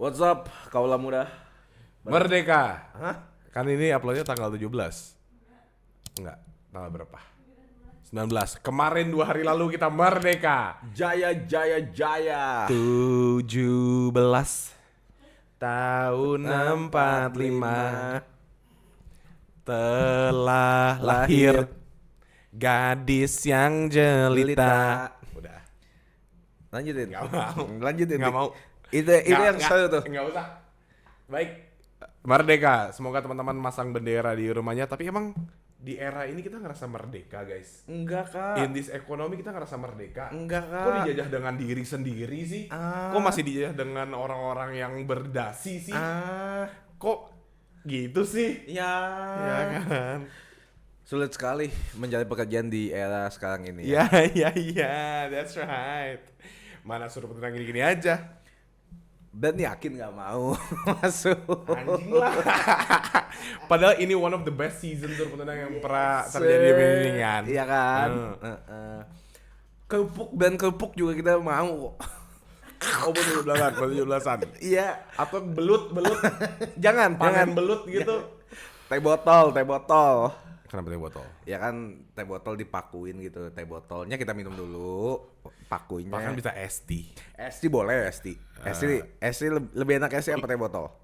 What's up, kaula muda? Merdeka. Hah? Kan ini uploadnya tanggal 17. Enggak, tanggal berapa? 19. Kemarin 2 hari lalu kita merdeka. Jaya, jaya, jaya. 17 tahun 45 telah lahir gadis yang jelita. Udah. Lanjutin. Nggak mau. Lanjutin. Nggak mau. Itu yang seru tuh. Enggak usah. Baik. Merdeka. Semoga teman-teman masang bendera di rumahnya. Tapi emang di era ini kita ngerasa merdeka, guys. Enggak, Kak. In this ekonomi kita ngerasa merdeka. Enggak, Kak. Kok dijajah dengan diri sendiri sih? Kok masih dijajah dengan orang-orang yang berdasi sih? Kok gitu sih? Ya. Ya kan? Sulit sekali mencari pekerjaan di era sekarang ini. Ya, that's right. Mana suruh tenang gini-gini aja. Dan yakin nggak mau masuk. Anjing lah. Padahal ini one of the best season suruh tenang yang pernah terjadi di Beningan. Iya kan. Kerupuk juga kita mau. Oh, baru 17-an. Iya. Atau belut. Jangan. Panen belut gitu. Teh botol. Kenapa teh botol? Ya kan teh botol dipakuin gitu. Teh botolnya kita minum dulu, pakuinnya. Bahkan bisa ST. ST boleh, ST. ST lebih enak ST apa teh botol?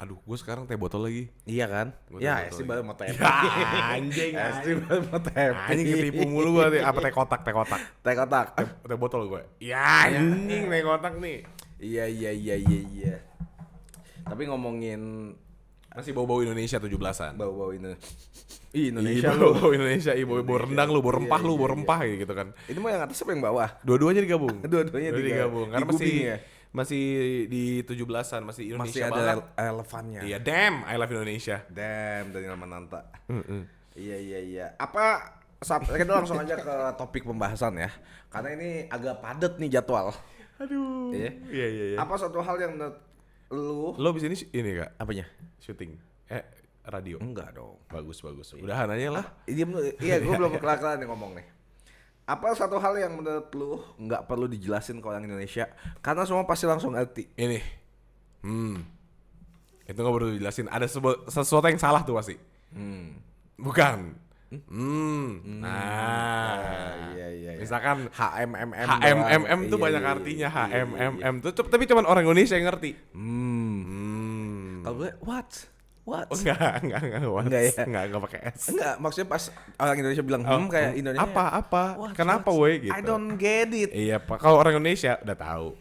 Aduh, gue sekarang teh botol lagi. Iya kan? Gua Ya, teh botol ST baru mau teh. Anjing. ST baru mau teh. Anjing ketipu mulu gue. Apa teh kotak? Teh kotak. Teh botol gue. Ya anjing teh kotak nih. Iya. Tapi ngomongin Masih bau-bau Indonesia 17-an. bau-bau ini. Indonesia lu. Bau Indonesia, bau rendang lu, bau rempah lu, bau rempah gitu kan. Ini mau yang atas apa yang bawah? Dua-duanya digabung. Dua-duanya digabung. Karena digubing ya? masih di 17-an, masih Masih Indonesia ada banget. relevannya. Iya, damn, I love Indonesia. Damn, Daniel Mananta. Iya. Kita langsung aja ke topik pembahasan ya. Karena ini agak padat nih jadwal. Aduh. Iya. Apa satu hal yang menurut lu? Lo abis ini gak? Apanya? Syuting. Radio. Enggak dong. Bagus. Udahan aja lah. Iya, gue belum kelar-kelar nih ngomong nih. Apa satu hal yang menurut lu nggak perlu dijelasin ke orang Indonesia? Karena semua pasti langsung ngerti. Ini. Itu gak perlu dijelasin. Ada sesuatu yang salah tuh pasti. Bukan. Nah. Iya. Misalkan HMMM. HMMM tuh banyak artinya. HMMM tuh tapi cuma orang Indonesia yang ngerti. Kalau gue what? Oh, enggak. Enggak ya? Enggak pakai S. Enggak, maksudnya pas orang Indonesia bilang kayak Indonesia. Apa? What? Kenapa woi gitu? I don't get it. Iya, Pak. Kalau orang Indonesia udah tahu.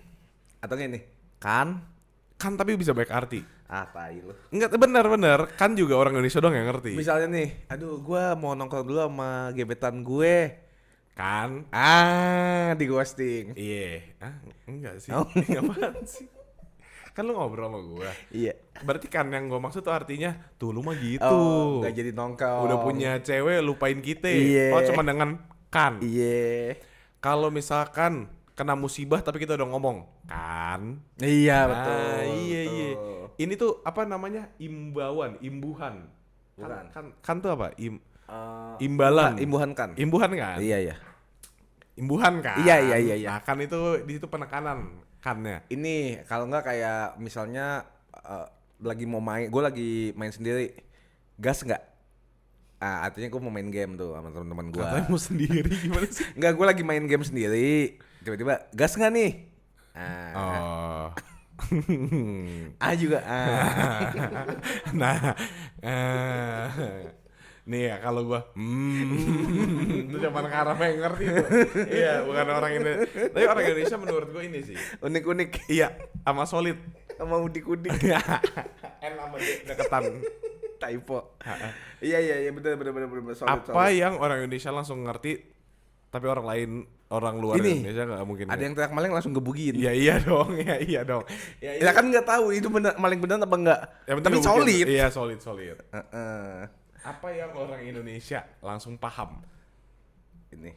Atau gini, kan? Kan tapi bisa banyak arti. Tai lu. Enggak, benar. Kan juga orang Indonesia doang yang ngerti. Misalnya nih, aduh gua mau nongkrong dulu sama gebetan gue. Kan? Di ghosting. Iya. Enggak sih. Oh. Apaan sih? Kan lu ngobrol sama gua. Iya. Berarti kan yang gua maksud tuh artinya, tuh lu mah gitu. Oh, gak jadi nongkrong. Udah punya cewek lupain kita. Iya. Oh, cuma dengan kan. Iya. Kalau misalkan kena musibah tapi kita udah ngomong, kan? Iya, Nah, betul. Iya. Betul. Ini tuh apa namanya? Imbuhan. Bukan. Kan tuh apa? Imbalan. Imbuhan kan? Imbuhan kan? Iya. Imbuhan kan? Iya. Nah, kan itu di situ penekanan kannya. Ini kalau nggak kayak misalnya lagi mau main, gue lagi main sendiri, gas nggak? Artinya gue mau main game tuh sama teman-teman gue. Katanya mau sendiri gimana sih? Nggak, gue lagi main game sendiri, tiba-tiba gas nggak nih? Oh. Juga. Nah, nih ya kalau gua itu cuman karena yang ngerti tuh. Iya, bukan orang ini. Tapi orang Indonesia menurut gua ini sih. Unik-unik. Iya, sama solid. Sama udik-udik. N sama D deketan. Typo. Iya, bener. Solid. Apa yang orang Indonesia langsung ngerti, tapi orang luar Ini, Indonesia nggak mungkin. Ada yang teriak maling langsung gebugin. Iya dong. Ya kan nggak tahu itu maling benar apa enggak. Tapi solid. Iya, solid. Apa yang orang Indonesia langsung paham? Ini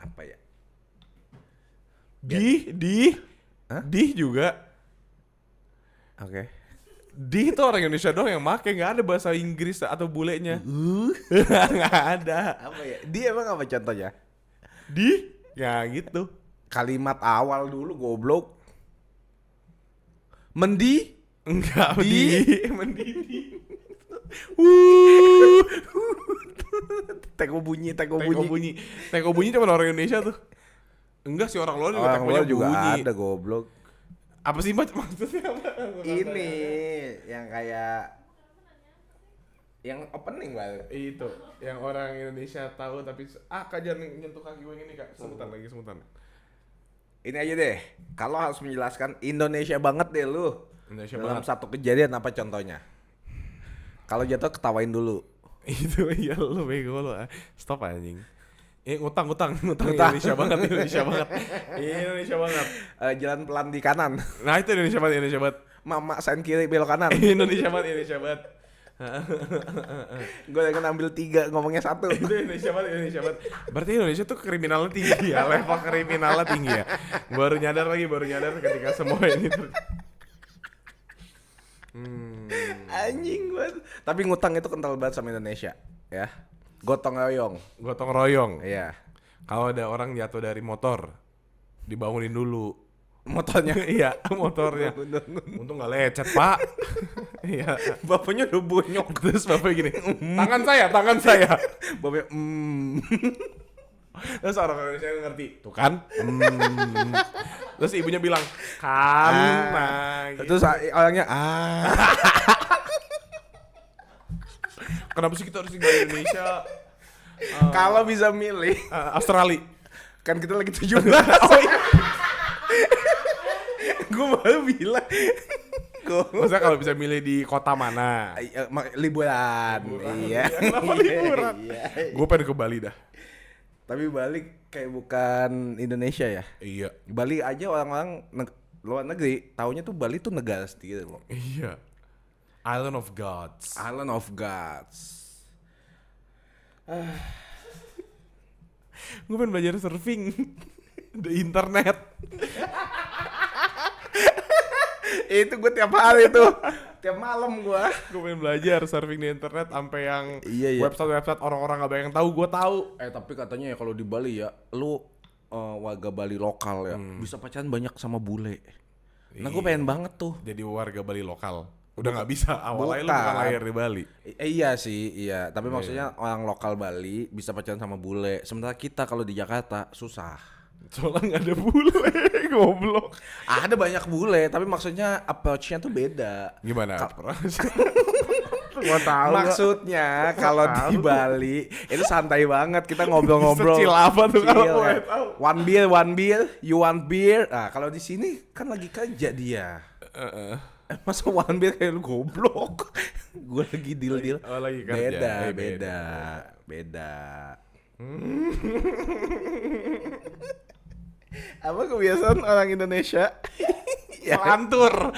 apa ya? Di juga. Oke. Di itu orang Indonesia doang yang make, nggak ada bahasa Inggris atau bulenya. Nggak ada. Apa ya? Dia emang apa contohnya? Di? Ya gitu. Kalimat awal dulu goblok. Mendi? Enggak, mendidih. Teko bunyi. Teko bunyi cuma orang Indonesia tuh. Enggak sih, orang luar juga Orang tekonya luar juga bunyi. ada goblok. Apa sih maksudnya apa? Ini yang kayak yang opening banget. Itu yang orang Indonesia tahu tapi Kak jangan nyentuh kaki gue ini Kak. Semutan. Ini aja deh. Kalau harus menjelaskan Indonesia banget deh lu. Indonesia Dalam banget. satu kejadian apa contohnya? Kalau jatuh ketawain dulu. Itu ya lu bego lu. Stop anjing. Ngutang Indonesia banget. Indonesia banget. Jalan pelan di kanan. Nah, itu Indonesia banget. Mama sen kiri belok kanan. Indonesia banget. Gue lagi ngambil 3 ngomongnya 1. Itu Indonesia banget. Berarti Indonesia tuh kriminalnya tinggi ya, level kriminalnya tinggi ya. Baru nyadar ketika semua ini Anjing banget. Tapi ngutang itu kental banget sama Indonesia, ya. Gotong royong. Iya. Kalau ada orang jatuh dari motor, dibangunin dulu. Motornya. Iya, motornya. Untung nggak lecet, Pak. Iya. Bapaknya udah bonyok. Terus bapaknya gini, tangan saya. Bapaknya Terus orang Indonesia ngerti, tuh kan? Terus ibunya bilang, kan? Nah, gitu. Terus orangnya Kenapa sih kita harus tinggal di Indonesia? Kalau bisa milih, Australia. kan kita lagi 17. Gue baru bilang. Maksudnya kalau bisa milih di kota mana? Liburan. Iya. Kenapa liburan? Gue pengen ke Bali dah. Tapi Bali kayak bukan Indonesia ya. Iya. Bali aja orang-orang luar negeri taunya tuh Bali tuh negara sendiri loh. Iya. Island of Gods. Gue pengen belajar surfing di internet. Itu gue tiap hari tuh. Tiap malam gue pengen belajar surfing di internet sampai yang Iya. website orang-orang gak banyak yang tahu, gue tahu. tapi katanya ya kalau di Bali ya lu warga Bali lokal ya bisa pacaran banyak sama bule. Nah gue pengen banget tuh. Jadi warga Bali lokal. Udah nggak bisa, awalnya lu bukan lahir di Bali. Iya sih, iya. Tapi maksudnya orang lokal Bali bisa pacaran sama bule. Sementara kita kalau di Jakarta susah. Soalnya nggak ada bule, goblok. Ada banyak bule, tapi maksudnya approach-nya tuh beda. Gimana? Gua tahu. Maksudnya kalau di Bali itu santai banget, kita ngobrol-ngobrol. Secil apa tuh kalau Chill, gue ya. tahu? One beer, you want beer. Nah, kalau di sini kan lagi kerja dia. Masa one beer kayak lu goblok. Gue lagi deal. Oh, lagi kerja. Beda. Apa kebiasaan orang Indonesia Melantur.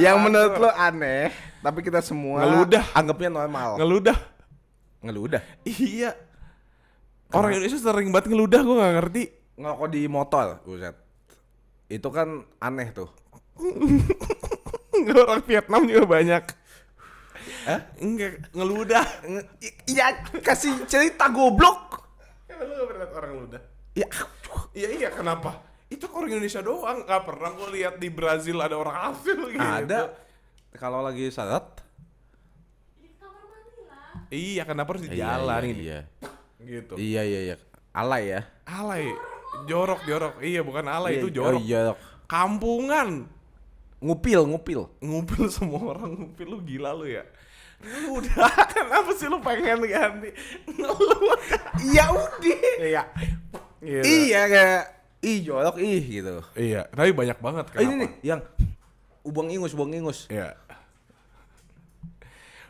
yang menurut lo aneh, tapi kita semua Ngeludah. anggapnya normal. Ngeludah. Iya. Orang Indonesia sering banget ngeludah, gue gak ngerti. Ngerokok di motor, buset. Itu kan aneh tuh. Orang Vietnam juga banyak. Enggak, ngeludah. Iya, kasih cerita goblok. Lu gak pernah liat orang ngeludah? Iya, Kenapa? Itu orang Indonesia doang. Gak pernah gue lihat di Brazil ada orang Asil gitu. ada. Kalau lagi syarat. Iya, kenapa harus di jalan gini? Iya. Gitu. Iya. Alay ya. Alay. Jorok. Iya, bukan alay, itu jorok. Jorok. Kampungan. Ngupil. Ngupil semua orang, ngupil. Lu gila lu ya. Lu udah, kenapa sih lu pengen ganti? Ya udah. Iya. Gitu. Iya kayak jorok gitu. Iya, tapi banyak banget. Kenapa? Ini nih yang Bung Ingus. Iya.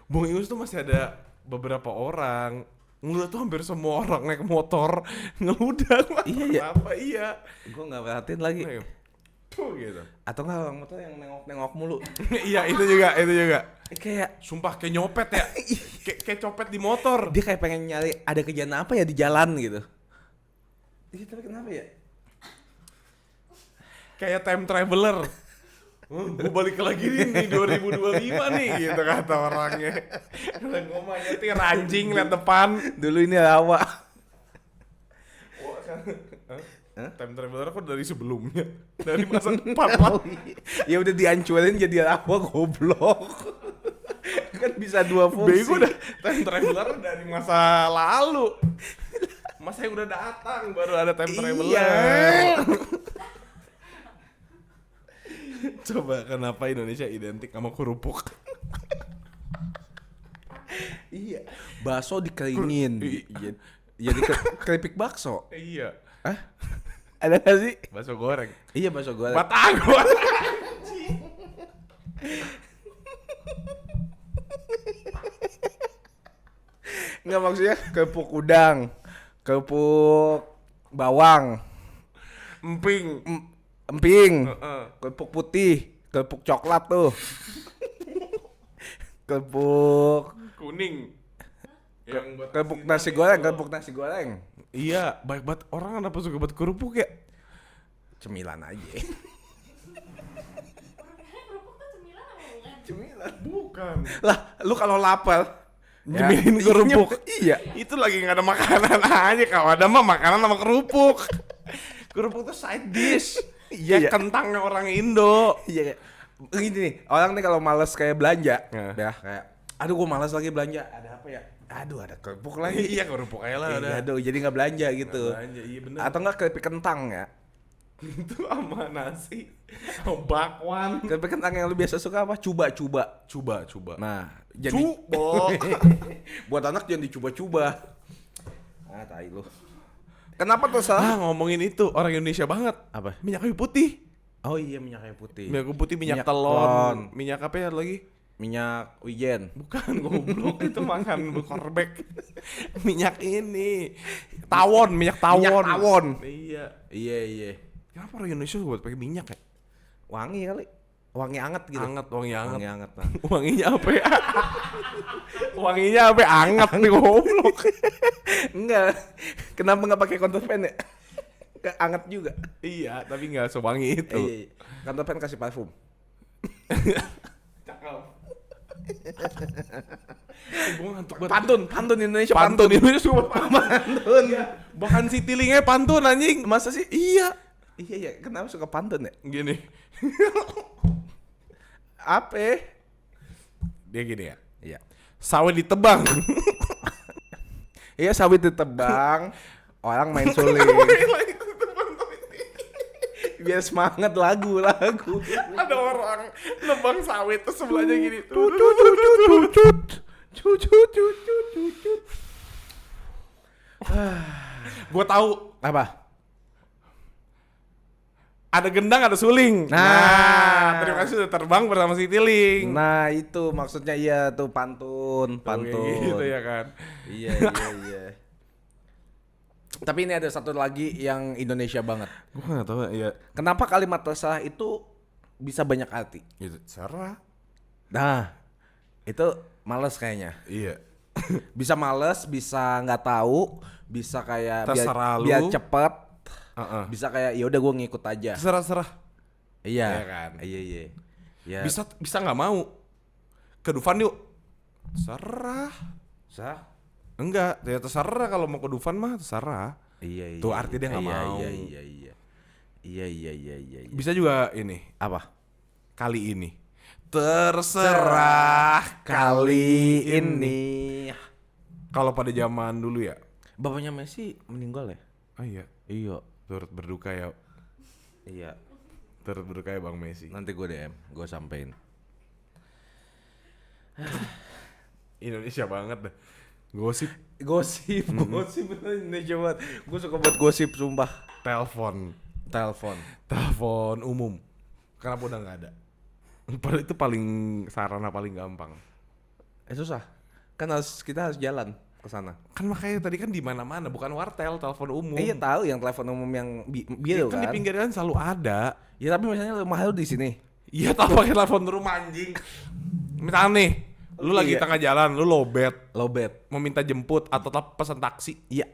Bung Ingus tuh masih ada beberapa orang. Ngeludah tuh hampir semua orang naik motor ngeludah. Iya. Kenapa? Iya. Gue nggak perhatiin lagi. Tuh gitu. Atau nggak orang motor yang nengok mulu. Iya, itu juga. Kayak Sumpah kayak nyopet ya. kayak copet di motor. dia kayak pengen nyari ada kejadian apa ya di jalan gitu. Iya, tapi kenapa ya? Kayak time traveler. Gue balik lagi nih 2025 nih gitu kata orangnya. Gue mah nyetir anjing liat depan. Dulu ini rawa. Time traveler kok dari sebelumnya, dari masa depan lah. Ya udah dihancurin jadi apa goblok. Kan bisa dua fungsi. Bego dah, time traveler dari masa lalu. Masa yang udah datang baru ada time traveler. Iya. Coba kenapa Indonesia identik sama kerupuk? Iya. Bakso dikeringin. Iya. Jadi keripik bakso. Iya. Hah? Ada gak sih? Bakso goreng. Iya bakso goreng. Batagor. Enggak maksudnya kerupuk udang, kerupuk bawang, Emping. emping, Heeh. kerupuk putih, kerupuk coklat tuh. Kerupuk Kuning. Yang buat kerupuk asinan nasi itu. goreng, kerupuk nasi goreng. Iya, baik banget. Orang kenapa suka buat kerupuk ya? Cemilan aja. Kerupuk tuh cemilan apa bukan? Cemilan. Bukan. Lah, lu kalau lapar Nyemilin kerupuk. Iya. Itu lagi nggak ada makanan aja. Kalau ada mah makanan sama kerupuk. Kerupuk tuh side dish. Iya. Ya kentangnya orang Indo. Iya. Gini nih, orang nih kalau males kayak belanja, Nah. ya kayak aduh gua malas lagi belanja. Ada apa ya? Aduh, ada kerupuk lagi. Iya, kerupuk aja lah ada. Iya, aduh, jadi nggak belanja gitu. Belanja, iya bener. Atau enggak keripik kentang ya? Itu sama nasi. Sama bakwan. Keripik kentang yang lu biasa suka apa? Cuba-cuba. Coba. Nah, jadi Cuba. buat anak jangan dicoba-coba. Ah, tai lu. Kenapa tuh salah? Ngomongin itu orang Indonesia banget. Apa? Minyak kayu putih. Oh iya, minyak kayu putih. Minyak kayu putih, minyak Minyak telon. telon. Minyak apa ya lagi? Minyak wijen. Bukan, goblok itu makan korbek. Minyak ini. Tawon, minyak tawon. Minyak tawon. Iya. Iya. Kenapa orang Indonesia buat pakai minyak ya? Wangi kali. Wangi anget gitu. Anget, wangi anget. Wangi anget. Nah. Wanginya apa ya? Wanginya apa? Anget nih goblok. Enggak. Kenapa enggak pakai kontrapen ya? Kayak anget juga. Iya, tapi nggak sewangi itu. Iya. Kontrapen kasih parfum. Cakep. Gue ngantuk banget. Pantun Indonesia Pantun ini cuma Pantun. bahan citilingnya pantun anjing. Masa sih? Iya. Iya. Kenapa suka pantun ya? Gini. Apa? Dia gini ya. Iya. Sawit ditebang. Iya, sawit ditebang, orang main suling. Biar semangat lagu. Ada orang nebang sawit terus sebelahnya gini. Gue tahu Apa? ada gendang ada suling. Nah. Terima kasih udah terbang bersama si Tiling. Nah, itu maksudnya iya tuh pantun. Kayak gitu ya kan. Iya. Tapi ini ada satu lagi yang Indonesia banget. Gue nggak tahu ya. Kenapa kalimat terserah itu bisa banyak arti? Gitu. Serah. Nah, itu males kayaknya. Iya. Bisa males, bisa nggak tahu, bisa kayak Terserah biar lu. cepet, Heeh. bisa kayak ya udah gue ngikut aja. Serah. Iya Iya kan? Iya. Ya. Bisa nggak mau. Ke Dufan yuk. Serah. Sah? Enggak, ya terserah kalau mau ke Dufan mah terserah. Iya. Tuh arti dia nggak mau. Iya. Bisa juga ini, Apa? kali ini. Terserah Kali ini. Kalau pada zaman dulu ya. Bapaknya Messi meninggal ya? Oh iya, Iya. turut berduka ya. Iya. Turut berduka ya Bang Messi. Nanti gue DM, gue sampein. Indonesia banget dah. Gosip, Gosip bener Indonesia banget. Gue suka buat gosip sumpah. telepon umum. Kenapa udah nggak ada? Padahal itu paling sarana paling gampang. Susah. Kan kita harus jalan ke sana. Kan makanya tadi kan di mana-mana, bukan wartel, telepon umum. Iya tahu yang telepon umum yang biru kan di kan. pinggir jalan selalu ada. Ya tapi misalnya rumah lu di sini. Iya, tak pakai telepon rumah anjing. Misalnya nih, lu lagi Iya. tengah jalan, lu lowbat, Lobet. mau minta jemput atau pesan taksi, Iya.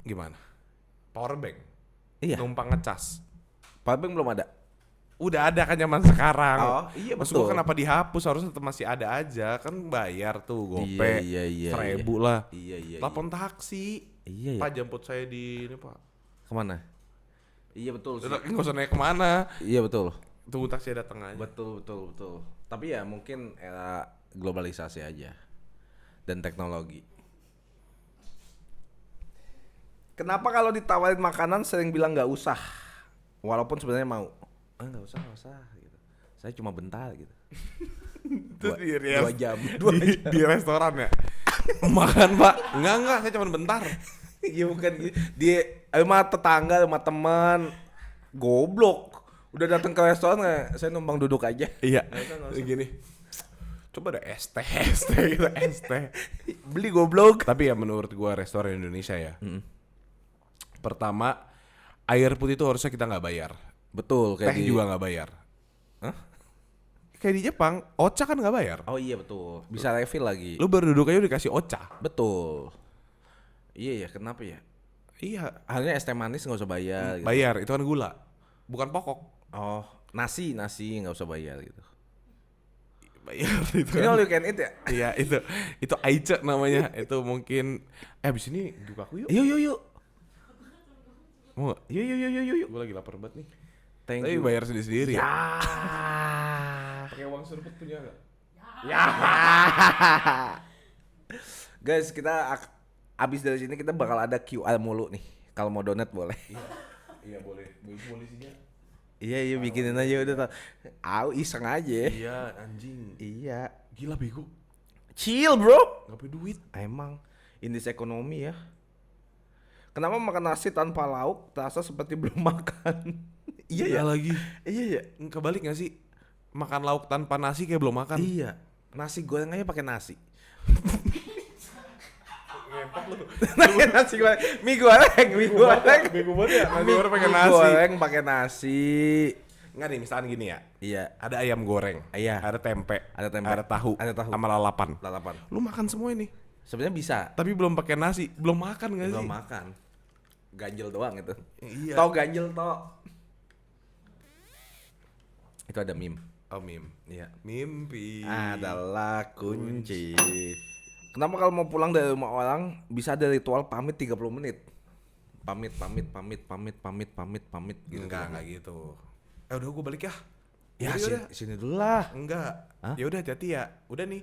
gimana? Powerbank, Iya. numpang ngecas. Powerbank belum ada. Udah ada kan zaman sekarang. Oh, iya, Maksud gua betul. kenapa dihapus? Harusnya tetap masih ada aja. Kan bayar tuh GoPay. Iya. 1.000 lah. Iya. Telepon taksi. Iya. Pak jemput saya di ini Pak. Kemana? Iya betul sih. Nggak usah naik kemana. Iya betul. Tunggu taksi datang aja. Betul. Tapi ya mungkin era globalisasi aja dan teknologi. Kenapa kalau ditawarin makanan sering bilang nggak usah, walaupun sebenarnya mau? Nggak usah gitu. Saya cuma bentar gitu. Terus Dua jam. Di restoran ya. Makan pak? Enggak, saya cuma bentar. Iya bukan gitu. Dia rumah tetangga, rumah teman, goblok. Udah datang ke restoran nggak? Saya numpang duduk aja. Iya. Nggak usah. Gini. Coba ada es teh gitu, es teh. Beli goblok. Tapi ya menurut gua restoran Indonesia ya. Pertama, air putih itu harusnya kita nggak bayar. Betul kayak Teh juga nggak bayar. Hah? Kayak di Jepang, ocha kan nggak bayar. Oh iya betul. Bisa refill lagi. Lu baru duduk aja udah dikasih ocha. Betul. Iya ya, kenapa ya? Iya, Halnya es teh manis nggak usah bayar. Gitu. bayar. Itu kan gula, bukan pokok. Oh, nasi nggak usah bayar gitu. Bayar itu. Ini all you can eat ya? Iya itu aice namanya. Itu mungkin. Abis ini buka aku yuk. Yuk. Mau nggak? Yuk. Gue lagi lapar banget nih. Thank Tapi you. bayar sendiri ya. Ya. Pakai uang seruput punya nggak? Ya. Guys, kita abis dari sini kita bakal ada QR mulu nih. Kalau mau donat boleh. Iya boleh. Boleh sih ya. Iya bikinin aja udah. Iseng aja. Iya anjing. Iya. Gila bego. Chill bro. Gak punya duit. Emang indeks ekonomi ya. Kenapa makan nasi tanpa lauk terasa seperti belum makan? Iya ya. Lagi. Iya ya. Kebalik gak sih? Makan lauk tanpa nasi kayak belum makan. Iya. Nasi goreng aja pakai nasi. Ngentok lu. Nasi goreng, mie goreng. Bego banget ya. Nasi goreng pakai nasi. Goreng pakai nasi. Enggak nih misalnya gini ya. Iya. Ada ayam goreng. Iya. Ada tempe. Ada tempe. Ada tahu. Ada tahu. Sama lalapan. Lalapan. Lu makan semua ini. Sebenarnya bisa. Tapi belum pakai nasi. Belum makan gak sih? Belum makan. Ganjel doang itu. Iya. Tau ganjel tau. Itu ada meme. Oh meme. Iya. Mimpi. Adalah kunci. Kenapa kalau mau pulang dari rumah orang bisa ada ritual pamit 30 menit? Pamit gitu. Enggak gitu. Udah gue balik ya. Ya Udah. sini dulu lah. Enggak. Hah? Ya udah hati-hati ya. Udah nih.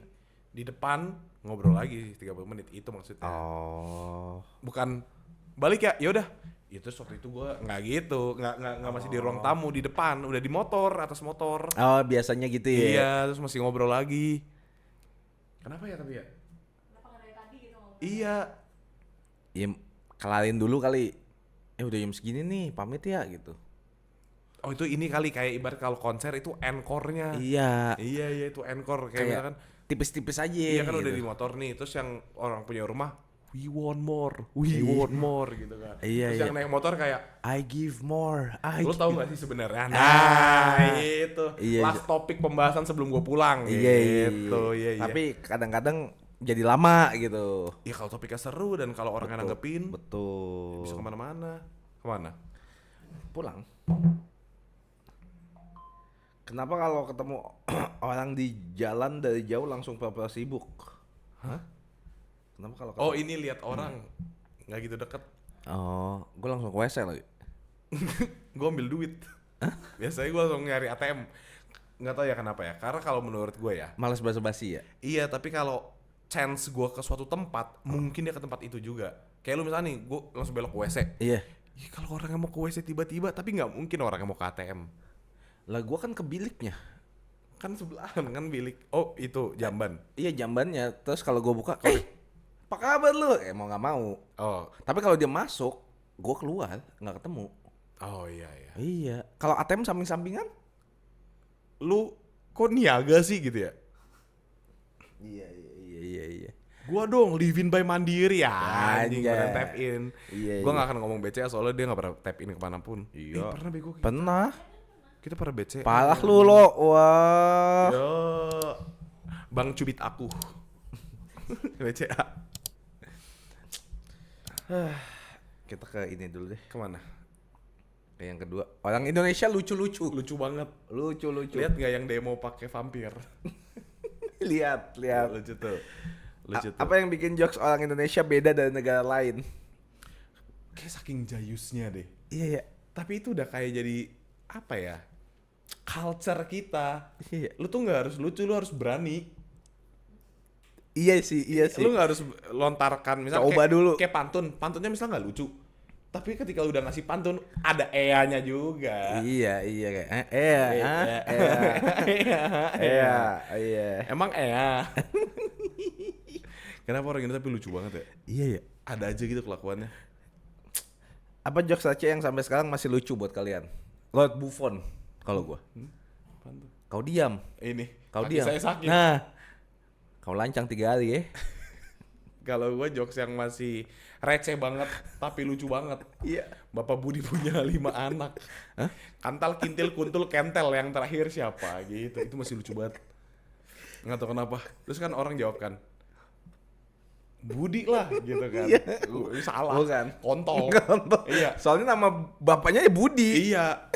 Di depan ngobrol lagi 30 menit itu maksudnya. Oh. Bukan balik ya. Ya udah. Itu waktu itu gue nggak gitu, nggak masih di ruang tamu, di depan, udah di motor, atas motor. Oh, biasanya gitu ya. Iya, terus masih ngobrol lagi. Kenapa ya tapi ya? Kenapa nggak dari tadi gitu ngomong? Iya. Ya kelarin dulu kali. Udah jam segini nih, pamit ya gitu. Oh itu ini kali kayak ibarat kalau konser itu encore-nya. Iya. Iya itu encore kayak Kayak misalkan. tipis-tipis aja. Iya kan gitu. udah di motor nih, terus yang orang punya rumah, we want more gitu kan. Iya, Terus iya. yang naik motor kayak, I give more. lo tau gak sih sebenarnya? Nah, itu Iya, last topik pembahasan sebelum gue pulang. Iya. Gitu, iya. Tapi kadang-kadang jadi lama gitu. Ya kalau topiknya seru dan kalau orangnya nanggepin, Betul. bisa kemana-mana. Kemana? Pulang. Kenapa kalau ketemu orang di jalan dari jauh langsung pura-pura sibuk? Hah? Kenapa kalau Oh ini lihat orang nggak gitu deket. Oh, gue langsung ke WC lagi. Gue ambil duit. Biasanya gue langsung nyari ATM. Nggak tahu ya kenapa ya. Karena kalau menurut gue ya. Males basa-basi ya? Iya tapi kalau chance gue ke suatu tempat, mungkin dia ke tempat itu juga. Kayak lu misalnya nih, gue langsung belok ke WC. Iya. Ih, kalau orang yang mau ke WC tiba-tiba, tapi nggak mungkin orang yang mau ke ATM. Lah gue kan ke biliknya. Kan sebelahan kan bilik. Oh itu jamban. Iya jambannya. Terus kalau gue buka, apa kabar lu? Mau nggak mau. Oh, Tapi kalau dia masuk, gue keluar nggak ketemu. oh iya iya. Iya. Kalau ATM samping-sampingan? Lu kok niaga sih gitu ya? Iya. Gua dong living by Mandiri ya. Anjing Anjay. beneran tap in. Iya, Gua iya. nggak akan ngomong BCA soalnya dia nggak pernah tap in kemanapun. Iya. Pernah bego kita. Pernah. Kita pernah BCA. Parah lu lo. Wah. Yo. Bang cubit aku. BCA. Kita ke ini dulu deh. Kemana? Ke yang kedua. Orang Indonesia lucu-lucu. Lucu banget. Lucu-lucu. Lihat nggak yang demo pakai vampir? Lihat. Lucu tuh. Lucu tuh. Apa yang bikin jokes orang Indonesia beda dari negara lain? Kayak saking jayusnya deh. Iya. Tapi itu udah kayak jadi apa ya? Culture kita. Iya. Lu tuh nggak harus lucu, lu harus berani. Iya sih. Lu nggak harus lontarkan misalnya Coba dulu. kayak pantunnya misalnya nggak lucu. Tapi ketika udah ngasih pantun ada ea-nya juga. Iya kayak iya. Emang ea. Kenapa orang ini tapi lucu banget ya? Iya ya. Ada aja gitu kelakuannya. Apa jokes Aceh yang sampai sekarang masih lucu buat kalian? Lord Buffon kalau gua. Apaan tuh? Kau diam. Ini. Kau kaki diam. saya sakit. Nah. Kau lancang 3 hari ya. Kalau gue jokes yang masih receh banget tapi lucu banget. Iya. Bapak Budi punya 5 anak. Hah? Kantal, kintil, kuntul, kentel, yang terakhir siapa gitu. Itu masih lucu banget. Nggak tahu kenapa. Terus kan orang jawab kan, Budi lah gitu kan. Salah. Bukan. Kontol. Iya. Soalnya nama bapaknya ya Budi. Iya.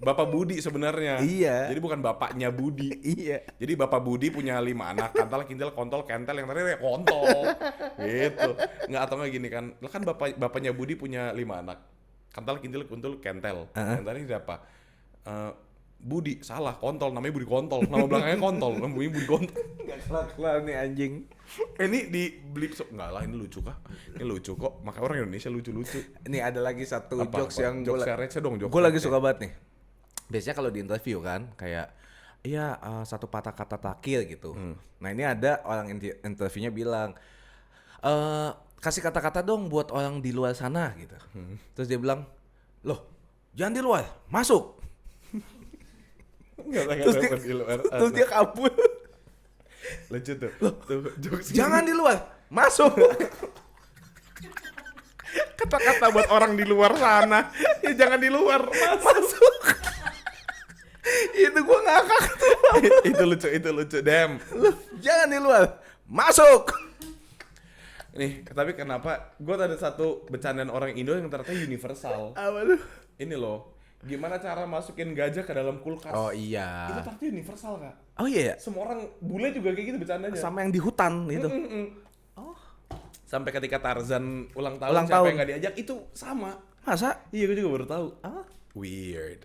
Bapak Budi sebenarnya. Iya. Jadi bukan bapaknya Budi. Iya. Jadi Bapak Budi punya 5 anak, kantal, kintil, kontol, kentel, yang terakhir ya kontol. Gitu. Nggak, atau nggak gini kan. Lah kan bapaknya Budi punya 5 anak. Kantal, kintil, kuntul, kentel. Yang terakhir siapa? Budi, salah, kontol, namanya Budi Kontol. Nama belakangnya kontol, namanya Budi Kontol. Enggak kelar nih anjing. Ini di blip enggak lah, ini lucu kah? Ini lucu kok. Makanya orang Indonesia lucu-lucu. Ini ada lagi satu jokes yang jokes receh dong, jokes. gue lagi receh. suka banget nih. Biasanya kalau di interview kan kayak iya satu patah kata terakhir gitu. Nah ini ada orang interviewnya bilang kasih kata-kata dong buat orang di luar sana gitu. Terus dia bilang, loh jangan di luar, masuk. Terus dia kabur. Lucu tuh. Tuh jokes Jangan di luar, masuk. kata-kata buat orang di luar sana. Ya jangan di luar, masuk. Itu gua ngakak tuh. itu lucu, Dem. Jangan di luar, masuk. Nih, tapi kenapa gue ada satu bercandaan orang Indo yang ternyata universal. Apa tuh? Ini loh, gimana cara masukin gajah ke dalam kulkas? Oh iya. Itu ternyata universal, Kak. Oh iya. Semua orang bule juga kayak gitu bercandanya. Sama yang di hutan gitu. Sampai ketika Tarzan ulang tahun, Ulang siapa tahun. yang gak diajak itu sama. Masa? Iya, gue juga baru tahu. Ah. Weird.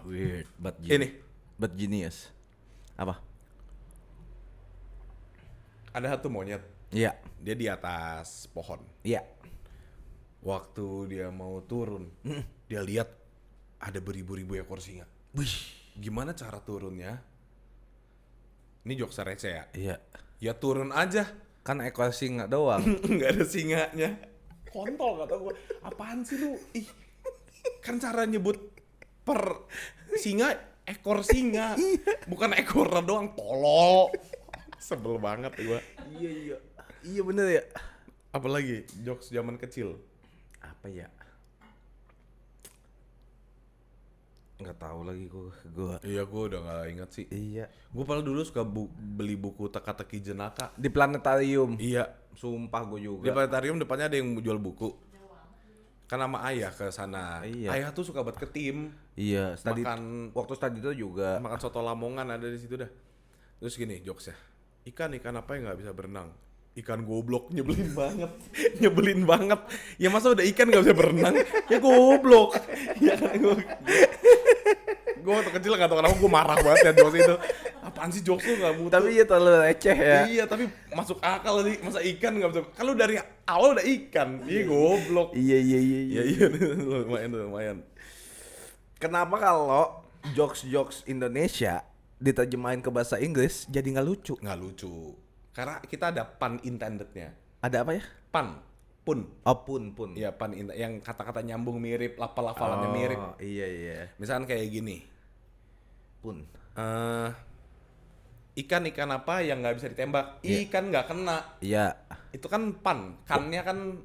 Weird, but Ini. but genius. Apa? Ada satu monyet. Iya. Dia di atas pohon. Iya. Waktu dia mau turun, dia lihat ada beribu-ribu ekor singa. Wih. Gimana cara turunnya? Ini jokes receh ya. Iya. Ya turun aja. Kan ekor singa doang. Nggak ada singanya. Kontol kata gue. Apaan sih lu? Ih. Kan cara nyebut per singa ekor singa. Bukan ekornya doang, tolol. Sebel banget gue. Iya. Iya bener ya. Apalagi jokes zaman kecil. Apa ya? Nggak tahu lagi gua. Iya, gue udah nggak inget sih. Iya. Gue paling dulu suka beli buku teka-teki jenaka. Di planetarium. Iya. Sumpah gue Di juga. planetarium depannya ada yang jual buku. Kan sama ayah ke sana. Iya. Ayah tuh suka buat ke tim. Iya. Makan- waktu study itu juga. Makan soto Lamongan ada di situ dah. Terus gini jokesnya. Ikan apa yang nggak bisa berenang? Ikan goblok, nyebelin banget. Nyebelin banget. Ya masa udah ikan nggak bisa berenang? Ya goblok. Ya kan gue waktu kecil nggak tahu kenapa gue marah banget ya jokes itu. Apaan sih jokes lu nggak mutu? Tapi ya terlalu receh ya. Iya, tapi masuk akal sih. Masa ikan nggak bisa? Kalau dari awal udah ikan, iya goblok. Iya. Iya, lumayan. Kenapa kalau jokes Indonesia diterjemahin ke bahasa Inggris jadi nggak lucu? Nggak lucu. Karena kita ada pun intendednya. Ada apa ya? Pun. Oh pun. Iya, yang kata-kata nyambung mirip, lafal-lafalannya mirip. Iya. Misalkan kayak gini. Pun. Ikan apa yang nggak bisa ditembak? Iya. Ikan nggak kena. Iya. Itu kan pan. Kannya kan.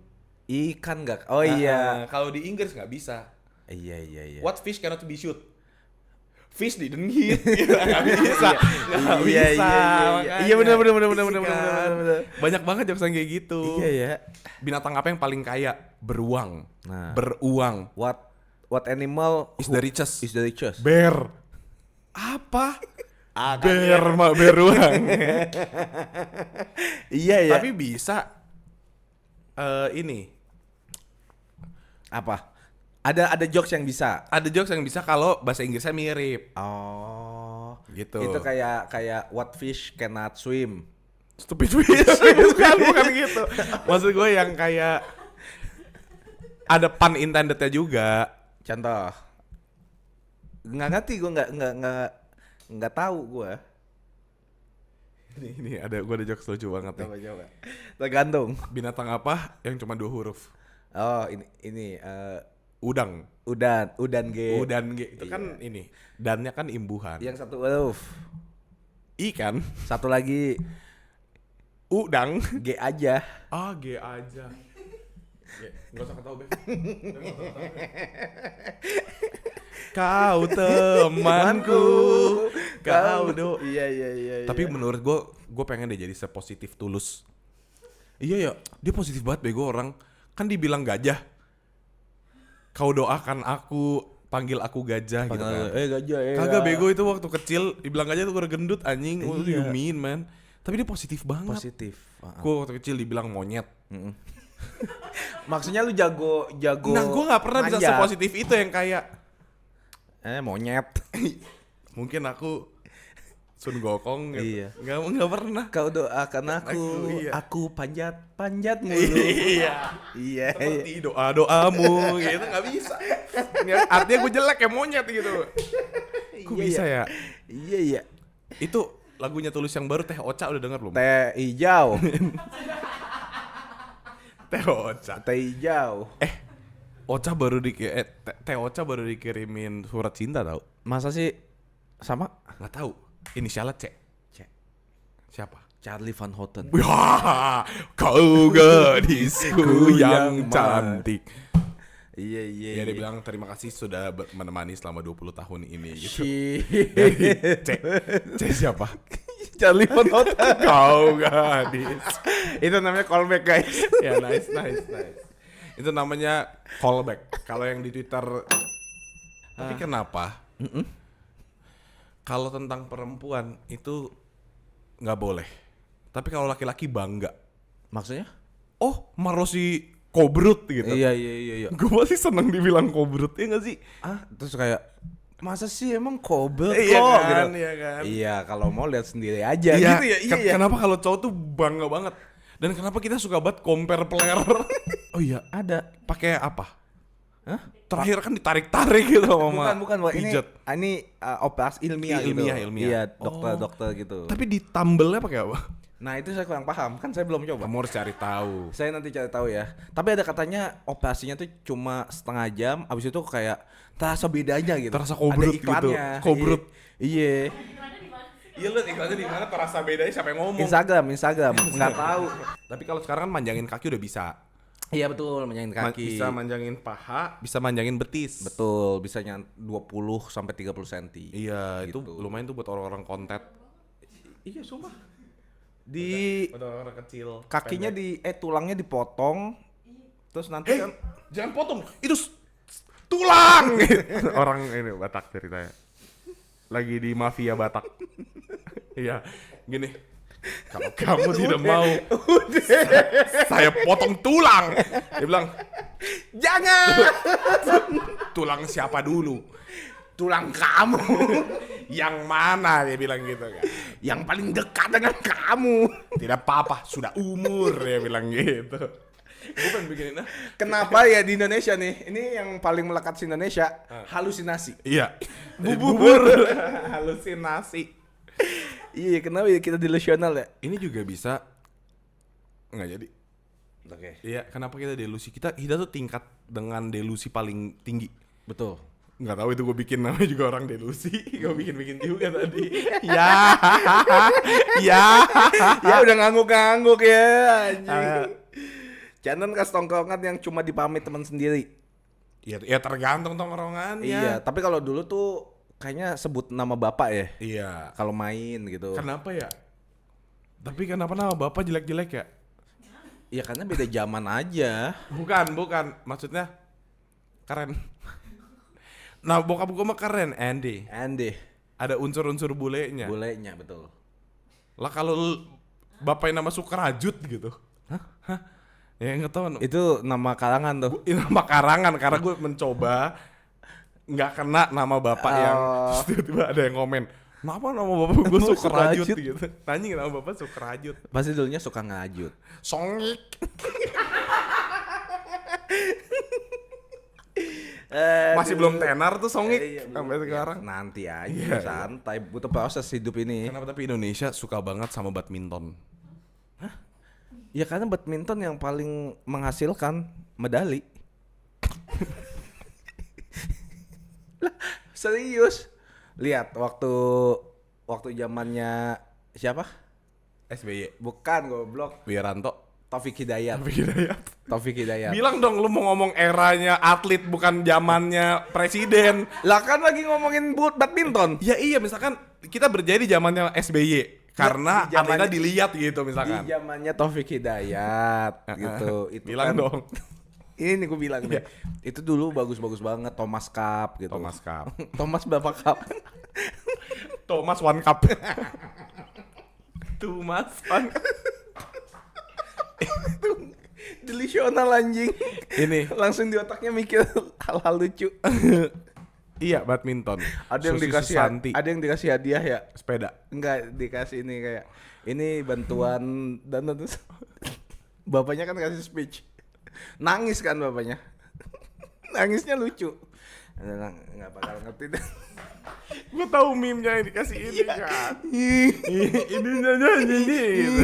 Ikan nggak? Oh iya. Kalau di Inggris nggak bisa. Iya. What fish cannot be shoot? Fish didn't hit. Nggak bisa. Nggak Iya, bisa. iya. Iya benar. Bener. Banyak banget jokes yang kayak gitu. Iya ya. Binatang apa yang paling kaya? Beruang. Nah. Beruang. What animal Is the richest? is the richest? Bear. Apa? Bear mah beruang. Iya ya. Tapi bisa ini Apa? Ada jokes yang bisa. Ada jokes yang bisa kalau bahasa Inggrisnya mirip. Oh. Gitu. Itu kayak what fish cannot swim. Stupid fish. bukan gitu. Maksud gue yang kayak ada pun intended-nya juga. Contoh. Nggak ngerti gue, nggak tahu gue. Ini gue ada jokes lucu banget nih. Coba. Tergantung. Binatang apa yang cuma 2 huruf? Oh, ini Udang. udan G. Udan G. Itu kan ini. Dannya kan imbuhan. Yang satu huruf. I kan? Satu lagi Udang. G aja. Ah, G aja. Gak usah ketawa, Beb. Kau temanku, kau do. Iya. Tapi menurut gue pengen deh jadi sepositif Tulus. Iya ya, dia positif banget bego orang. Kan dibilang gajah. Kau doakan aku, panggil aku gajah gitu kan. Gajah. Kagak bego itu waktu kecil dibilang gajah tuh gue gendut anjing. What do you Iya. mean, man? Tapi dia positif banget. Positif. Gue waktu kecil dibilang monyet. Maksudnya lu jago. Nah, gue nggak pernah bisa manjat. sepositif itu yang kayak Monyet. mungkin aku Sun Gokong gitu. Iya. Nggak pernah. Kau doakan aku, iya. aku panjat mulu. Iya. Seperti doa-doamu gitu nggak bisa. Artinya gue jelek ya monyet gitu. Kok bisa ya? Iya. Itu lagunya Tulus yang baru Teh Ocha udah denger belum? Teh hijau. Teh Ocha. Teh hijau. Ocha baru Teh Ocha baru dikirimin surat cinta tau? Masa sih sama Nggak tahu. Inisialnya C. C. Siapa? Charlie Van Houten. Wah, kau gadisku yang cantik. Iya. Ya dia bilang terima kasih sudah menemani selama 20 tahun ini gitu. C siapa? Charlie Van Houten. Kau gadis. Itu namanya callback guys. Ya nice. Itu namanya callback. Kalau yang di Twitter. Tapi kenapa? Kalau tentang perempuan itu nggak boleh. Tapi kalau laki-laki bangga. Maksudnya? Oh, Marosi kobrut gitu. Iya. Gue pasti seneng dibilang kobrut ya nggak sih? Terus kayak masa sih emang kobel Iya kok kan, gitu. iya kan. Iya, kalau mau lihat sendiri aja Iya, gitu ya. Iya. Kenapa kalau cowok tuh bangga banget? Dan kenapa kita suka banget compare player? Oh iya, Ada. pakai apa? Hah? Terakhir kan ditarik-tarik gitu sama Bukan. pijat. Ini operasi ilmiah gitu. Ilmiah. Iya, Oh. dokter gitu. Tapi di tumble-nya pakai apa? Nah, itu saya kurang paham. Kan saya belum coba. Kamu harus cari tahu. Saya nanti cari tahu ya. Tapi ada katanya operasinya tuh cuma setengah jam. Abis itu kayak terasa bedanya gitu. Terasa kobrut ada iklannya. gitu. Kobrut. Iya. Iya lu iklannya di mana terasa bedanya siapa yang ngomong? Instagram. Nggak tahu. Tapi kalau sekarang kan manjangin kaki udah bisa. Iya betul, manjangin kaki. Bisa manjangin paha, bisa manjangin betis. Betul, bisa 20 sampai 30 cm. Iya, Gitu. itu lumayan tuh buat orang-orang konten. Iya, sumpah. Di Buat orang-orang kecil. kakinya tulangnya dipotong. Terus nanti kan Jangan potong, itu tulang. Orang ini Batak ceritanya. Lagi di mafia Batak. Iya, gini. Kalau kamu tidak mau, saya potong tulang. Dia bilang, jangan. tulang siapa dulu? Tulang kamu. Yang mana? Dia bilang gitu kan. Yang paling dekat dengan kamu. Tidak apa-apa, sudah umur. Dia bilang gitu. Gue pengen bikin ini. Kenapa ya di Indonesia nih? Ini yang paling melekat di Indonesia, halusinasi. Iya. Bubur. Halusinasi. Iya, kenapa ya kita delusional ya? Ini juga bisa nggak jadi. Oke. Iya, kenapa kita delusi? Kita tuh tingkat dengan delusi paling tinggi. Betul. Nggak tahu itu gue bikin namanya juga orang delusi. Gue bikin juga tadi. Ya. Ya udah ngangguk-ngangguk ya anjing. Jangan kasih tongkrongan yang cuma dipamit teman sendiri. Ya tergantung tongkrongan ya. Iya, tapi kalau dulu tuh kayaknya sebut nama bapak ya. Iya. Kalau main gitu. Kenapa ya? Tapi kenapa nama bapak jelek-jelek ya? Ya karena beda zaman aja. Bukan. Maksudnya keren. Nah, bokap gue mah keren, Andy. Ada unsur-unsur bulenya. Bulenya betul. Lah kalau bapaknya nama Sukrajut gitu. Hah? Ya nggak tahu. Itu nama karangan tuh. Ini nama karangan karena gue mencoba nggak kena nama bapak yang terus tiba-tiba ada yang komen. Kenapa nama bapak gue Sukrajut gitu? Tanya nama bapak Sukrajut. Pasti dulunya suka ngajut. Songik. Masih belum tenar tuh Songik sampai sekarang. Nanti aja santai, butuh proses hidup ini. Kenapa tapi Indonesia suka banget sama badminton? Ya karena badminton yang paling menghasilkan medali. Lah, serius. Lihat waktu zamannya siapa? SBY. Bukan goblok. Wiranto. Taufik Hidayat. Taufik Hidayat. Bilang dong lu mau ngomong eranya atlet bukan zamannya presiden. Lah kan lagi ngomongin badminton. Ya iya misalkan kita berjadi zamannya SBY karena atletnya dilihat gitu misalkan. Di zamannya Taufik Hidayat gitu. Itu bilang kan, dong. Ini gue bilang nih. Itu dulu bagus-bagus banget Thomas Cup gitu. Thomas Cup. Thomas berapa cup? Thomas One Cup. Thomas One Cup. Delisional anjing. Ini langsung di otaknya mikir hal-hal lucu. iya badminton. Ada yang Susi dikasih Susanti. ada yang dikasih hadiah ya? Sepeda. Enggak, dikasih ini kayak ini bantuan dan terus bapaknya kan kasih speech. Nangis kan bapaknya. Nangisnya lucu. Enggak bakal ngerti deh. Gue tahu meme-nya yang dikasih ini kan. Ini nyanyi gitu.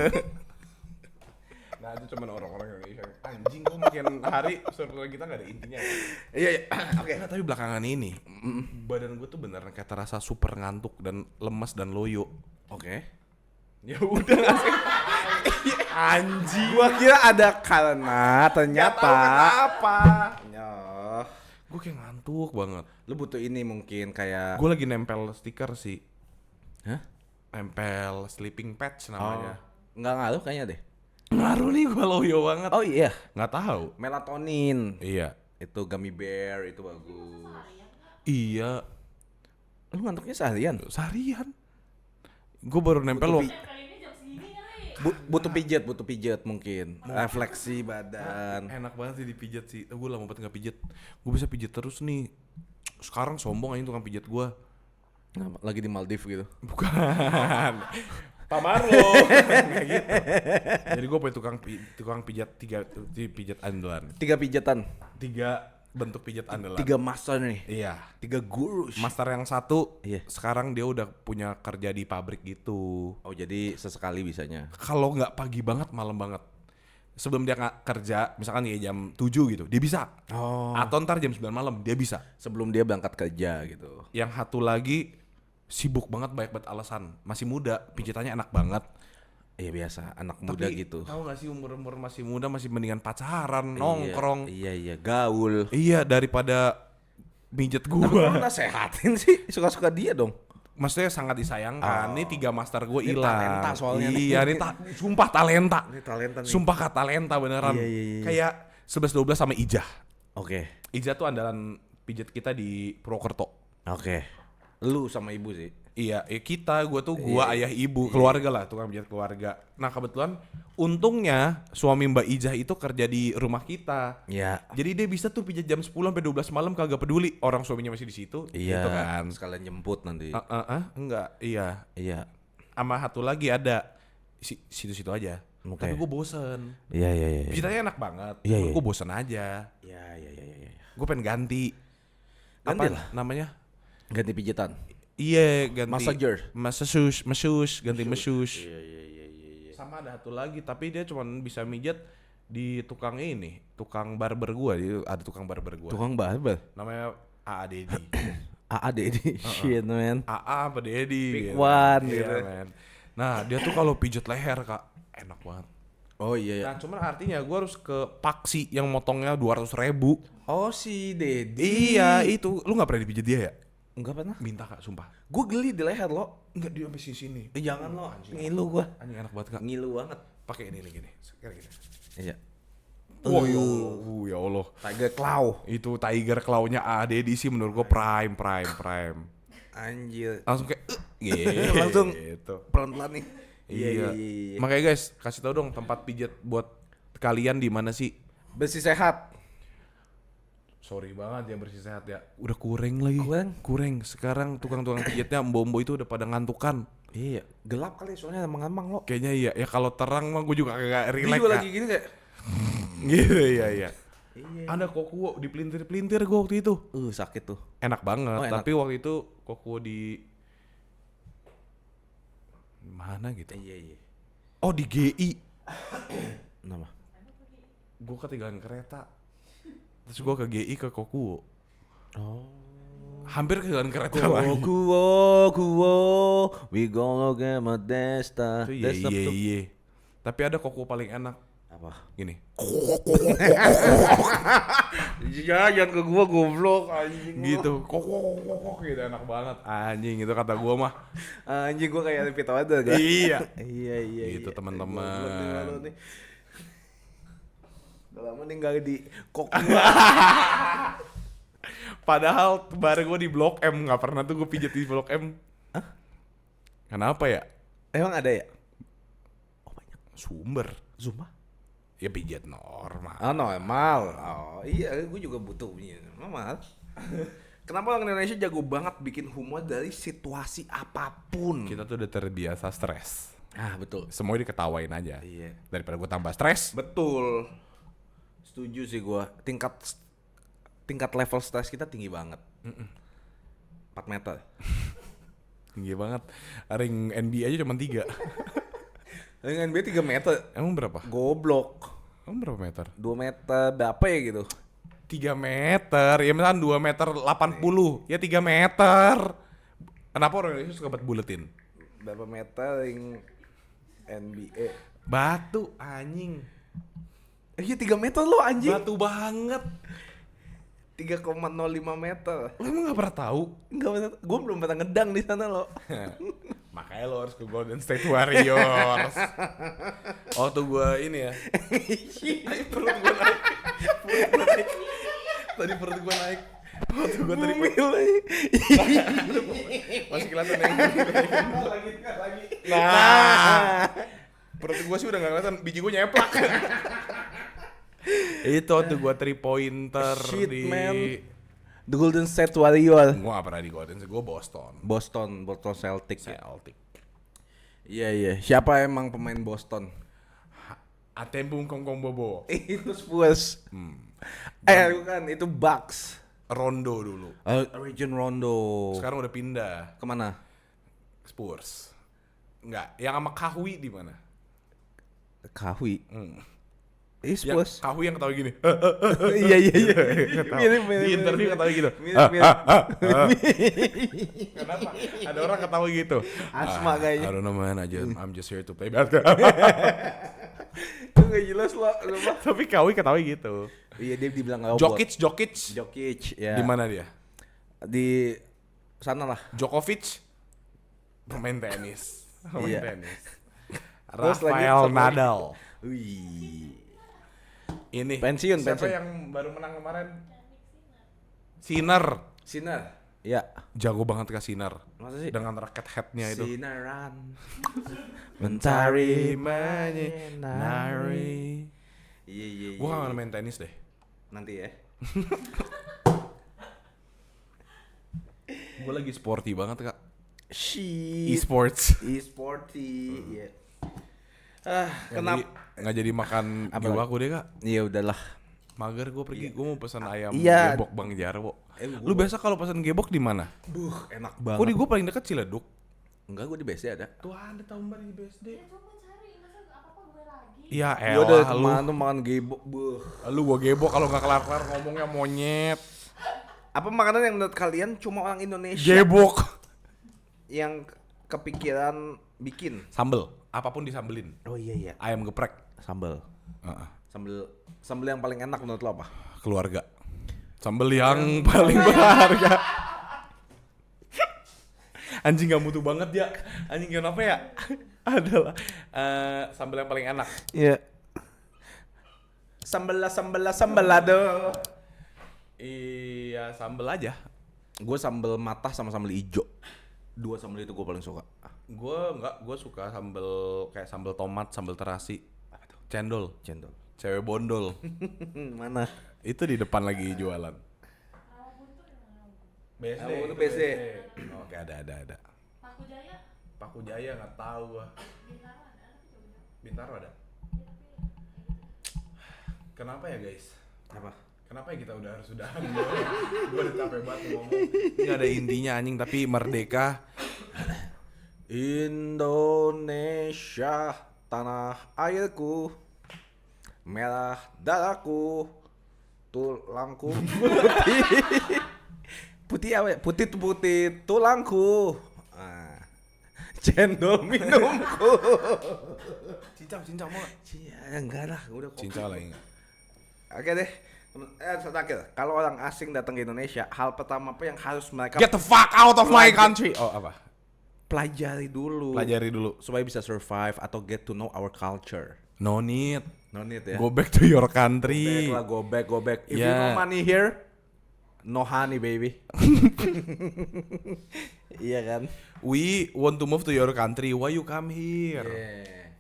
Nah itu cuman orang-orang Indonesia. Anjing kok makin hari survei kita gak ada intinya ya. Iya. Oke. Nah, tapi belakangan ini badan gue tuh beneran kayak terasa super ngantuk dan lemas dan loyo. Oke. Ya udah gak sih? Anjing. Gua kira ada karena ternyata apa? Ya. Gue kayak ngantuk banget. Lu butuh ini mungkin kayak Gue lagi nempel stiker sih. Hah? Nempel sleeping patch namanya. Enggak ngaruh kayaknya deh. Ngaruh nih gue loyo banget. Oh iya, Nggak tahu. melatonin. Iya. Itu gummy bear itu bagus. Iya. Lu ngantuknya seharian? Seharian. Gue baru nempel Butuh loh. Kali ini jam segini kali. butuh pijet mungkin. Refleksi badan. Enak banget sih dipijat sih. Gue lama banget nggak pijet. Gue bisa pijet terus nih. Sekarang sombong aja tukang pijat gue. Kenapa? Lagi di Maldives gitu. Bukan. Pak Marlo. Kayak gitu. Jadi gue punya tukang pijat pijat andalan. 3 pijatan. 3 bentuk pijat andalan. 3 master nih. Iya. 3 guru. Master yang satu, Iya. sekarang dia udah punya kerja di pabrik gitu. Oh jadi sesekali bisanya. Kalau nggak pagi banget, malam banget. Sebelum dia nggak kerja, misalkan ya jam 7 gitu, dia bisa. Oh. Atau ntar jam 9 malam, dia bisa. Sebelum dia berangkat kerja gitu. Yang satu lagi sibuk banget, banyak banget alasan. Masih muda, pijitannya enak banget. Iya biasa, anak muda gitu. Tahu nggak sih umur masih muda masih mendingan pacaran, nongkrong. Iya, gaul. Iya daripada mijet Tapi lu gua. nasehatin sih, suka-suka dia dong. Maksudnya sangat disayangkan. Ini 3 master gue Ini hilang. talenta soalnya nih. Iya, ini sumpah talenta. Ini talenta nih. Sumpah talenta beneran. Iya. Kayak 11-12 sama Ijah. Oke. Ijah tuh andalan pijet kita di Purwokerto. Oke. Lu sama ibu sih. Iya, gua ayah ibu, keluarga lah, tukang pijat keluarga. Nah kebetulan untungnya suami Mbak Ijah itu kerja di rumah kita. Iya. Jadi dia bisa tuh pijat jam 10 sampai 12 malam kagak peduli orang suaminya masih di situ. Iya. Gitu kan. Sekalian jemput nanti. Enggak, iya. Iya. Sama satu lagi ada situ-situ aja. Oke. Tapi gue bosen. Iya. Pijitannya enak banget. Iya. Gue bosen aja. Iya. Gue pengen ganti. Ganti Apa lah. namanya? Ganti pijitan. Iya, ganti. Massager. Masus, ganti masus. Iya. Sama ada satu lagi, tapi dia cuma bisa mijat di tukang ini, tukang barber gua. Dia ada tukang barber gua. Tukang barber. Namanya AA Dedi. AA Dedi. Shit man. AA apa Dedi? Pick gitu. one, Iya, gitu. man. Nah, dia tuh kalau pijat leher, Kak, enak banget. Oh iya. Nah, cuman artinya gua harus ke Paksi yang motongnya 200.000. Oh si Dedi. Iya, itu. Lu nggak pernah dipijat dia ya? Enggak pernah. Minta, Kak, sumpah. Gue geli di leher lo. Enggak, dia sampai sini. Jangan lo. Ngilu gua. Anjing enak banget, Kak. Ngilu banget. Pakai ini gini. Kayak gini. Iya. Wah, ya Allah. Tiger Claw. Itu Tiger Claw-nya AD sih menurut gua prime. Anjir. Langsung kayak Gitu. Langsung gitu. pelan-pelan nih. Iya. Makanya guys, kasih tau dong tempat pijat buat kalian di mana sih? Bersih sehat. Sorry banget ya bersih sehat ya. Udah kurang lagi. Kurang? Sekarang tukang-tukang pijatnya mbok-mbok itu udah pada ngantukan. Iya, gelap kali soalnya emang lo. Kayaknya iya. Ya kalau terang mah gue juga kagak Dia relax juga ya. lagi gini kayak. Gitu iya. Iya. Ada kokuo dipelintir-pelintir gue waktu itu. Sakit tuh. Enak banget. Oh, enak. Tapi waktu itu kokuo di mana gitu. Iya. Oh di GI. Nama. Gue ketinggalan kereta. Terus gue ke GI ke Kokuo. Oh. Hampir ketinggalan kereta lagi. Kuo, we gonna get my desta. Itu iya. Tapi ada Kokuo paling enak. Apa? Gini. Ya, jangan ke gua goblok anjing. Gitu. Kokuo gitu enak banget. Anjing itu kata gue mah. Anjing gua kayak Vito ada kan? Iya. Iya. Gitu, teman-teman. Goblok nih. Udah lama tinggal di kok. Padahal bareng gue di Blok M. Gak pernah tuh gue pijat di Blok M. Hah? Kenapa ya? Emang ada ya? Oh banyak. Sumber. Zuma? Ya pijat normal. Oh normal. Oh iya, gue juga butuh normal. Kenapa orang Indonesia jago banget bikin humor dari situasi apapun? Kita tuh udah terbiasa stres. Ah betul. Semuanya diketawain aja. Iya. Daripada gue tambah stres. Betul. Setuju sih gue. Tingkat level stres kita tinggi banget. 4 meter. Tinggi banget. Ring NBA aja cuma 3. Dengan NBA 3 meter. Emang berapa? Goblok. Emang berapa meter? 2 meter berapa ya gitu? 3 meter. Ya misalkan 2 meter 80. Ya 3 meter. Kenapa orang Indonesia suka buat buletin? Berapa meter ring NBA? Batu anjing. Iya 3 meter lo anjing. Batu banget. 3,05 meter. Lo emang gak pernah tahu? Enggak bener. Gue belum pernah ngedang di sana lo. Makanya lo harus ke Golden State Warriors. Waktu gue ini ya. Perut gue naik. Tadi perut gue naik. Waktu gue tadi masih kelihatan yang lagi. Nah. Perut gue sih udah gak kelihatan. Biji gue nyeplak. Itu waktu gue 3 pointer Shit, di man. The Golden State Warrior. Gue gak pernah di Golden State, gue Boston Boston Celtic. Celtic. Iya. Siapa emang pemain Boston? Atembung Kongkong Bobo. Itu Spurs. Bukan, itu Bucks. Rondo dulu. Region Rondo. Sekarang udah pindah Kemana? Spurs. Enggak, yang sama Kahwi di mana? Kahwi. Yang Spurs. Kahwi yang ketawa gini. Iya. Mirip. Di interview ketawa gitu. Mirip. Kenapa? Ada orang ketawa gitu. Asma kayaknya. I don't know man, I'm just here to play basketball. Itu gak jelas lo. Tapi Kahwi ketawa gitu. Iya dia dibilang robot. Jokic. Ya. Di mana dia? Di sana lah. Djokovic pemain tenis. Iya. Terus Rafael lagi Nadal. Wih. Ini Pensiun. siapa yang baru menang kemarin? Sinner. Iya. Jago banget ke Sinner. Masa sih? Dengan raket headnya itu. Sinaran. Mentari menari. Iya. Gua kangen main tenis deh. Nanti ya. Gua lagi sporty banget kak. Shit. E-sports. E-sporty. Iya. Kenapa? Nggak jadi makan jiwa aku deh kak. Iya udahlah. Mager gue pergi. Gue mau pesan ayam Iya. gebok Bang Jarwo. Lu biasa kalau pesan gebok di mana? Enak Kok banget. di gue paling deket Ciledug. Enggak, gue di BSD ada. Tuh ada tau mbak di BSD. Ya coba cari, masa apa-apa gue lagi. Iya Gue udah elah lu. kemana tuh makan gebok. Lu gue gebok kalau nggak kelar-kelar ngomongnya monyet. Apa makanan yang menurut kalian cuma orang Indonesia Gebok. yang kepikiran bikin? Sambel. Apapun disambelin. Oh iya. Ayam geprek. Sambal. Sambal yang paling enak menurut lo apa? Keluarga. Sambel yang paling berharga. Anjing gak mutu banget ya. Anjing kenapa ya? Adalah sambel yang paling enak. Iya. Sambal aduh. Iya sambel aja. Gue sambal matah sama sambal hijau. 2 sambal itu gue paling suka. Gue suka sambel kayak sambel tomat, sambel terasi. Cendol. Cewek bondol. Mana? Itu di depan lagi jualan. BSD. Oh, itu itu BSD. Oke, ada. Paku Jaya, Paku Jaya nggak tahu gua. Bintaro ada, tapi jauh-jauh. Bintaro ada. Kenapa ya guys? Apa? Kenapa ya kita harus udahan? Gue udah capek banget ngomong. Ini ada intinya anjing tapi merdeka. Indonesia, tanah airku, merah darahku, tulangku putih apa ya? Putih tulangku, cendol minumku. Cincang mau. Cia, enggak lah, udah kopi. Cincang lagi. Oke deh. Terakhir, kalau orang asing datang ke Indonesia, hal pertama apa yang harus mereka Get the fuck out of my country. Oh apa? pelajari dulu Pelajari dulu. supaya bisa survive atau get to know our culture. No need. No need ya. Go back to your country. Go back. If you Yeah. no money here, no honey baby. Iya kan? We want to move to your country. Why you come here? Yeah.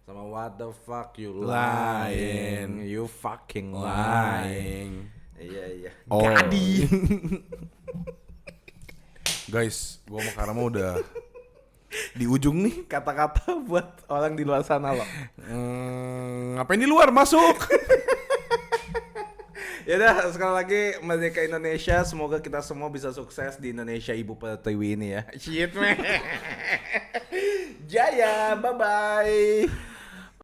Sama what the fuck you Lying. You fucking Lying. Iya. Oh. Gadi. Guys, gua sama Karma udah di ujung nih. Kata-kata buat orang di luar sana loh. Ngapain di luar? Masuk. Ya udah, sekali lagi Merdeka Indonesia, semoga kita semua bisa sukses di Indonesia Ibu Pertiwi ini ya. Shit man. Jaya, bye bye.